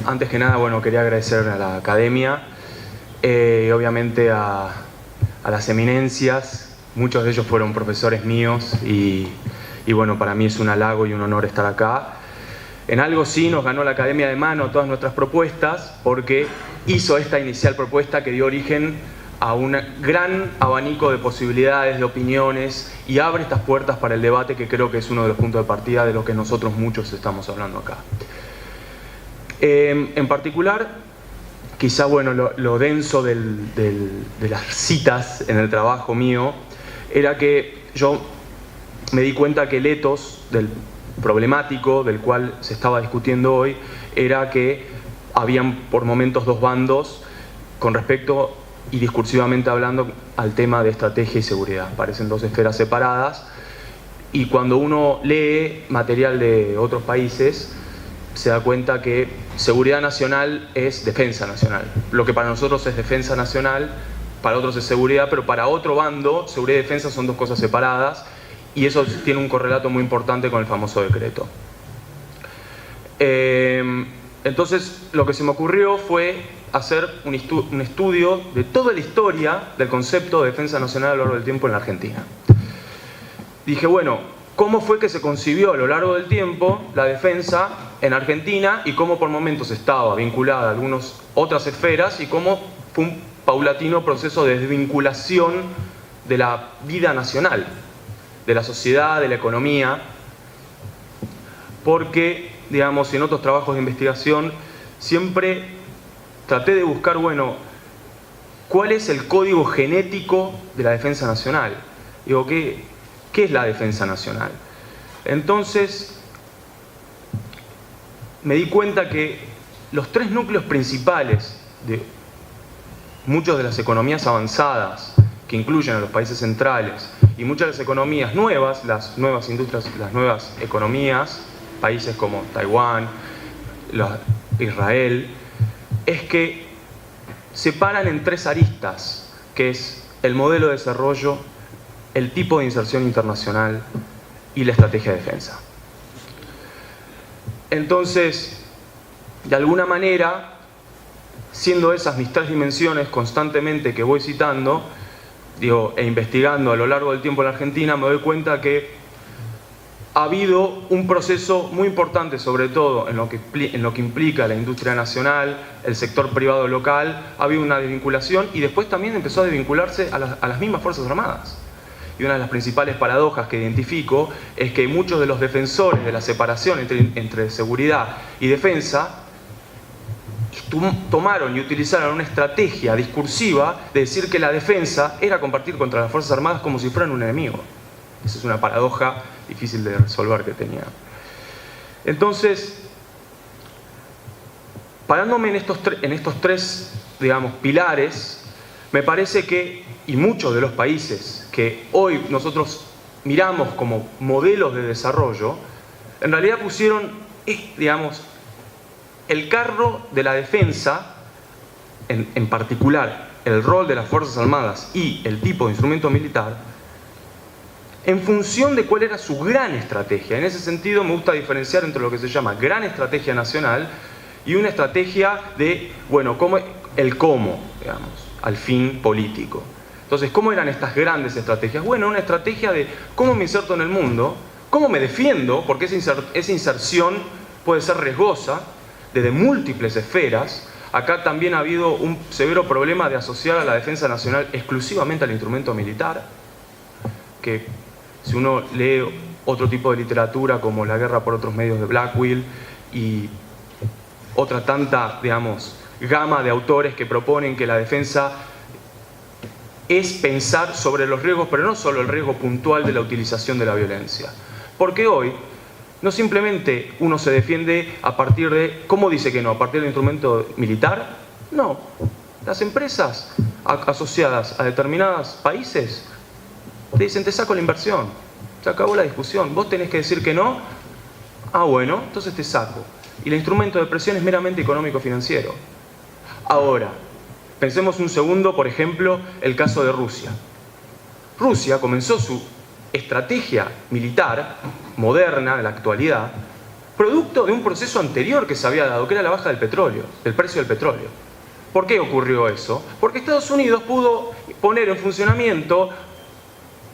Antes que nada, bueno, quería agradecer a la academia y obviamente a las eminencias. Muchos de ellos fueron profesores míos y bueno, para mí es un halago y un honor estar acá. En algo sí nos ganó la academia de mano todas nuestras propuestas, porque hizo esta inicial propuesta que dio origen a un gran abanico de posibilidades, de opiniones, y abre estas puertas para el debate, que creo que es uno de los puntos de partida de lo que nosotros muchos estamos hablando acá. En particular, quizá bueno, lo denso de las citas en el trabajo mío era que yo me di cuenta que el etos del problemático del cual se estaba discutiendo hoy era que habían por momentos dos bandos con respecto y discursivamente hablando al tema de estrategia y seguridad. Parecen dos esferas separadas, y cuando uno lee material de otros países se da cuenta que seguridad nacional es defensa nacional. Lo que para nosotros es defensa nacional, para otros es seguridad, pero para otro bando, seguridad y defensa son dos cosas separadas, y eso tiene un correlato muy importante con el famoso decreto. Entonces, lo que se me ocurrió fue hacer un estudio de toda la historia del concepto de defensa nacional a lo largo del tiempo en la Argentina. Dije, bueno, ¿cómo fue que se concibió a lo largo del tiempo la defensa en Argentina y cómo por momentos estaba vinculada a algunas otras esferas y cómo fue un paulatino proceso de desvinculación de la vida nacional, de la sociedad, de la economía? Porque, digamos, en otros trabajos de investigación siempre traté de buscar, bueno, ¿cuál es el código genético de la defensa nacional? Digo, ¿qué es la defensa nacional? Entonces, me di cuenta que los tres núcleos principales de muchas de las economías avanzadas, que incluyen a los países centrales, y muchas de las economías nuevas, las nuevas industrias, las nuevas economías, países como Taiwán, Israel, es que se paran en tres aristas, que es el modelo de desarrollo, el tipo de inserción internacional y la estrategia de defensa. Entonces, de alguna manera, siendo esas mis tres dimensiones constantemente que voy citando, e investigando a lo largo del tiempo en la Argentina, me doy cuenta que ha habido un proceso muy importante, sobre todo en lo que implica la industria nacional, el sector privado local. Ha habido una desvinculación y después también empezó a desvincularse a las mismas Fuerzas Armadas. Y una de las principales paradojas que identifico es que muchos de los defensores de la separación entre seguridad y defensa tomaron y utilizaron una estrategia discursiva de decir que la defensa era combatir contra las Fuerzas Armadas como si fueran un enemigo. Esa es una paradoja difícil de resolver que tenía. Entonces, parándome en estos tres, digamos, pilares, me parece que, y muchos de los países que hoy nosotros miramos como modelos de desarrollo, en realidad pusieron, digamos, el carro de la defensa, en particular el rol de las Fuerzas Armadas y el tipo de instrumento militar, en función de cuál era su gran estrategia. En ese sentido me gusta diferenciar entre lo que se llama gran estrategia nacional y una estrategia de, bueno, el cómo, digamos, al fin político. Entonces, ¿cómo eran estas grandes estrategias? Bueno, una estrategia de cómo me inserto en el mundo, cómo me defiendo, porque esa inserción puede ser riesgosa, desde múltiples esferas. Acá también ha habido un severo problema de asociar a la defensa nacional exclusivamente al instrumento militar, que si uno lee otro tipo de literatura como La guerra por otros medios de Blackwell y otra tanta, digamos, gama de autores que proponen que la defensa es pensar sobre los riesgos, pero no solo el riesgo puntual de la utilización de la violencia. Porque hoy no simplemente uno se defiende a partir de, ¿cómo dice que no? ¿A partir del instrumento militar? No. Las empresas asociadas a determinados países te dicen, te saco la inversión, se acabó la discusión, vos tenés que decir que no, bueno, entonces te saco. Y el instrumento de presión es meramente económico-financiero. Ahora, pensemos un segundo, por ejemplo, el caso de Rusia. Rusia comenzó su estrategia militar moderna de la actualidad producto de un proceso anterior que se había dado, que era la baja del petróleo, del precio del petróleo. ¿Por qué ocurrió eso? Porque Estados Unidos pudo poner en funcionamiento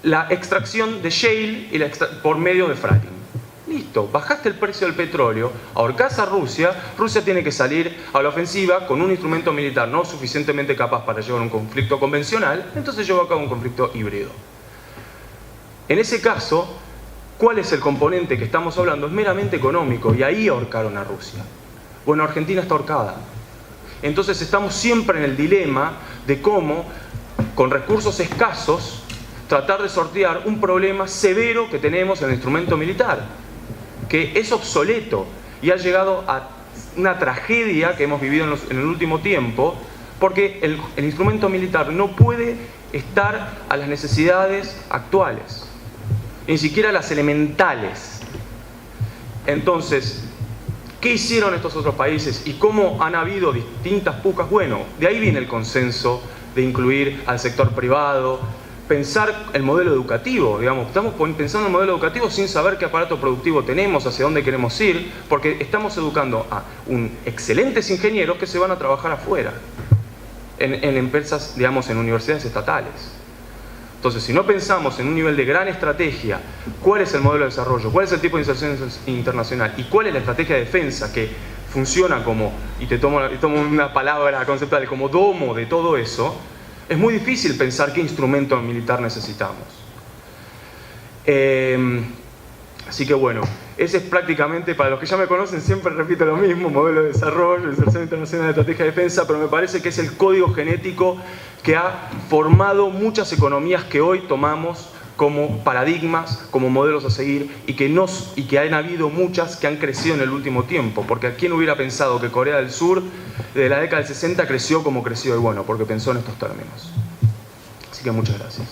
la extracción de shale y por medio de fracking. Listo, bajaste el precio del petróleo, ahorcás a Rusia, Rusia tiene que salir a la ofensiva con un instrumento militar no suficientemente capaz para llevar un conflicto convencional, entonces llevó a cabo un conflicto híbrido. En ese caso, ¿cuál es el componente que estamos hablando? Es meramente económico, y ahí ahorcaron a Rusia. Bueno, Argentina está ahorcada. Entonces estamos siempre en el dilema de cómo, con recursos escasos, tratar de sortear un problema severo que tenemos en el instrumento militar, que es obsoleto y ha llegado a una tragedia que hemos vivido en el último tiempo, porque el instrumento militar no puede estar a las necesidades actuales, ni siquiera las elementales. Entonces, ¿qué hicieron estos otros países y cómo han habido distintas pujas? Bueno, de ahí viene el consenso de incluir al sector privado, pensar el modelo educativo, digamos, estamos pensando en el modelo educativo sin saber qué aparato productivo tenemos, hacia dónde queremos ir, porque estamos educando a excelentes ingenieros que se van a trabajar afuera, en empresas, digamos, en universidades estatales. Entonces, si no pensamos en un nivel de gran estrategia, cuál es el modelo de desarrollo, cuál es el tipo de inserción internacional y cuál es la estrategia de defensa que funciona como, y te tomo una palabra conceptual, como domo de todo eso, es muy difícil pensar qué instrumento militar necesitamos. Así que bueno, ese es prácticamente, para los que ya me conocen, siempre repito lo mismo: modelo de desarrollo, inserción internacional, estrategia de defensa, pero me parece que es el código genético que ha formado muchas economías que hoy tomamos como paradigmas, como modelos a seguir, y que han habido muchas que han crecido en el último tiempo, porque ¿quién hubiera pensado que Corea del Sur de la década del 60 creció como creció? Y bueno, porque pensó en estos términos. Así que muchas gracias.